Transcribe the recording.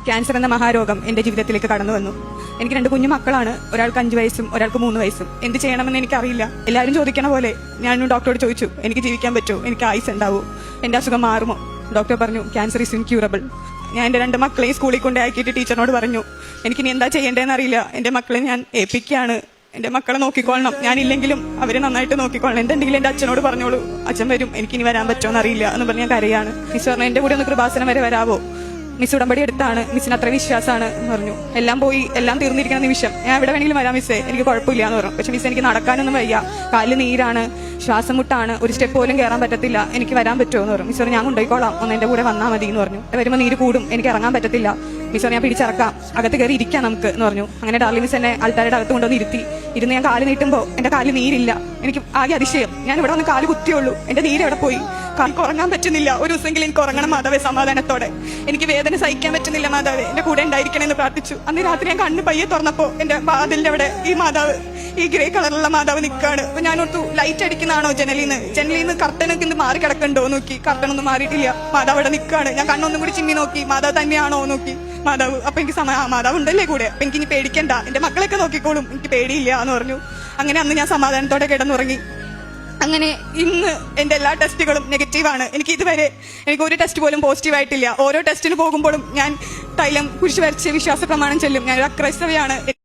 Cancer എന്ന മഹാരോഗം എന്റെ ജീവിതത്തിലേക്ക് കടന്നു വന്നു. എനിക്ക് 2 കുഞ്ഞു മക്കളാണ്. ഒരാൾക്ക് 5 വയസ്സും ഒരാൾക്ക് 3 വയസ്സും. എന്ത് ചെയ്യണമെന്ന് എനിക്കറിയില്ല. എല്ലാവരും ചോദിക്കണ പോലെ ഞാൻ ഡോക്ടറോട് ചോദിച്ചു, എനിക്ക് ജീവിക്കാൻ പറ്റുമോ, എനിക്ക് ആയുസ് ഉണ്ടാവോ, എന്റെ അസുഖം മാറുമോ? ഡോക്ടർ പറഞ്ഞു ക്യാൻസർ ഇസ് ഇൻക്യൂറബിൾ. ഞാൻ എന്റെ 2 മക്കളെയും സ്കൂളിൽ കൊണ്ടാക്കിയിട്ട് ടീച്ചറിനോട് പറഞ്ഞു, എനിക്കിനി എന്താ ചെയ്യേണ്ടതെന്ന് അറിയില്ല, എന്റെ മക്കളെ ഞാൻ ഏൽപ്പിക്കുകയാണ്, എന്റെ മക്കളെ നോക്കിക്കൊള്ളണം, ഞാനില്ലെങ്കിലും അവരെ നന്നായിട്ട് നോക്കിക്കൊള്ളണം, എന്തുണ്ടെങ്കിലും എന്റെ അച്ഛനോട് പറഞ്ഞോളൂ, അച്ഛൻ വരും, എനിക്കിനി വരാൻ പറ്റുമോ എന്നറിയില്ല എന്ന് പറഞ്ഞ് ഞാൻ കരയാണ്. മിസ് പറഞ്ഞു എന്റെ കൂടെ ഒന്ന് കൃപാസനം വരെ വരാവോ, മിസ് ഉടമ്പടി എടുത്താണ്, മിസ്സിന് അത്ര വിശ്വാസമാണ് എന്ന് പറഞ്ഞു. എല്ലാം പോയി, എല്ലാം തീർന്നിരിക്കുന്ന നിമിഷം ഞാൻ എവിടെ വേണമെങ്കിലും വരാം മിസ്സേ, എനിക്ക് കുഴപ്പമില്ല എന്ന് പറഞ്ഞു. പക്ഷെ മിസ് എനിക്ക് നടക്കാനൊന്നും വയ്യ, കാലിൽ നീരാണ്, ശ്വാസം മുട്ടാണ്, ഒരു സ്റ്റെപ്പ് പോലും കയറാൻ പറ്റത്തില്ല, എനിക്ക് വരാൻ പറ്റുമോ എന്ന് പറഞ്ഞു. മിസ് പറഞ്ഞു ഞാൻ കൊണ്ടുപോയിക്കോളാം, ഒന്ന് എന്റെ കൂടെ വന്നാൽ മതി എന്ന് പറഞ്ഞു. വരുമ്പോൾ നീര് കൂടും, എനിക്ക് ഇറങ്ങാൻ പറ്റത്തില്ല. മിസ് പറഞ്ഞു ഞാൻ പിടിച്ചിറക്കാം, അകത്ത് കയറി ഇരിക്കാം നമുക്ക് എന്ന് പറഞ്ഞു. അങ്ങനെ ഡാർലി മിസ് എന്നെ ആൾക്കാരുടെ അകത്ത് കൊണ്ടുവന്ന് ഇരുന്ന് ഞാൻ കാല് നീട്ടുമ്പോൾ എന്റെ കാലിൽ നീരില്ല. എനിക്ക് ആകെ അതിശയം, ഞാൻ ഇവിടെ വന്ന് കാല് കുത്തിയുള്ളൂ, എന്റെ നീര് എവിടെ പോയി? എനിക്ക് ഉറങ്ങാൻ പറ്റുന്നില്ല. ഒരു ദിവസമെങ്കിലും എനിക്ക് ഉറങ്ങണം മാതാവേ സമാധാനത്തോടെ, എനിക്ക് വേദന സഹിക്കാൻ പറ്റുന്നില്ല മാതാവേ, എന്റെ കൂടെ ഉണ്ടായിരിക്കണം എന്ന് പ്രാർത്ഥിച്ചു. അന്ന് രാത്രി ഞാൻ കണ്ണ് പയ്യെ തുറന്നപ്പോ എന്റെ വാതിലിന്റെ അവിടെ ഈ മാതാവ്, ഈ ഗ്രേ കളറുള്ള മാതാവ് നിൽക്കാണ്. അപ്പൊ ഞാൻ ഓർത്തു ലൈറ്റ് അടിക്കുന്നതാണോ ജനലിന്ന് കർട്ടനൊക്കെ ഇന്ന് മാറി കിടക്കണ്ടോ നോക്കി, കർട്ടനൊന്നും മാറിയിട്ടില്ല, മാതാവ് അവിടെ നിൽക്കാണ്. ഞാൻ കണ്ണൊന്നും കൂടി ചിമ്മി നോക്കി, മാതാവ് തന്നെയാണോ നോക്കി, മാതാവ്. അപ്പൊ എനിക്ക് മാതാവ് ഉണ്ടല്ലേ കൂടെ, അപ്പൊ എനിക്ക് ഇനി പേടിക്കണ്ട, എന്റെ മക്കളൊക്കെ നോക്കിക്കോളും, എനിക്ക് പേടിയില്ല എന്ന് പറഞ്ഞു. അങ്ങനെ അന്ന് ഞാൻ സമാധാനത്തോടെ കിടന്നുറങ്ങി. അങ്ങനെ ഇന്ന് എന്റെ എല്ലാ ടെസ്റ്റുകളും നെഗറ്റീവാണ്. എനിക്ക് ഒരു ടെസ്റ്റ് പോലും പോസിറ്റീവ് ആയിട്ടില്ല. ഓരോ ടെസ്റ്റിന് പോകുമ്പോഴും ഞാൻ തൈലം കുരിശ് വരച്ച് വിശ്വാസ പ്രമാണം ചൊല്ലും. ഞാൻ ഒരു അക്രൈസ്തവയാണ്.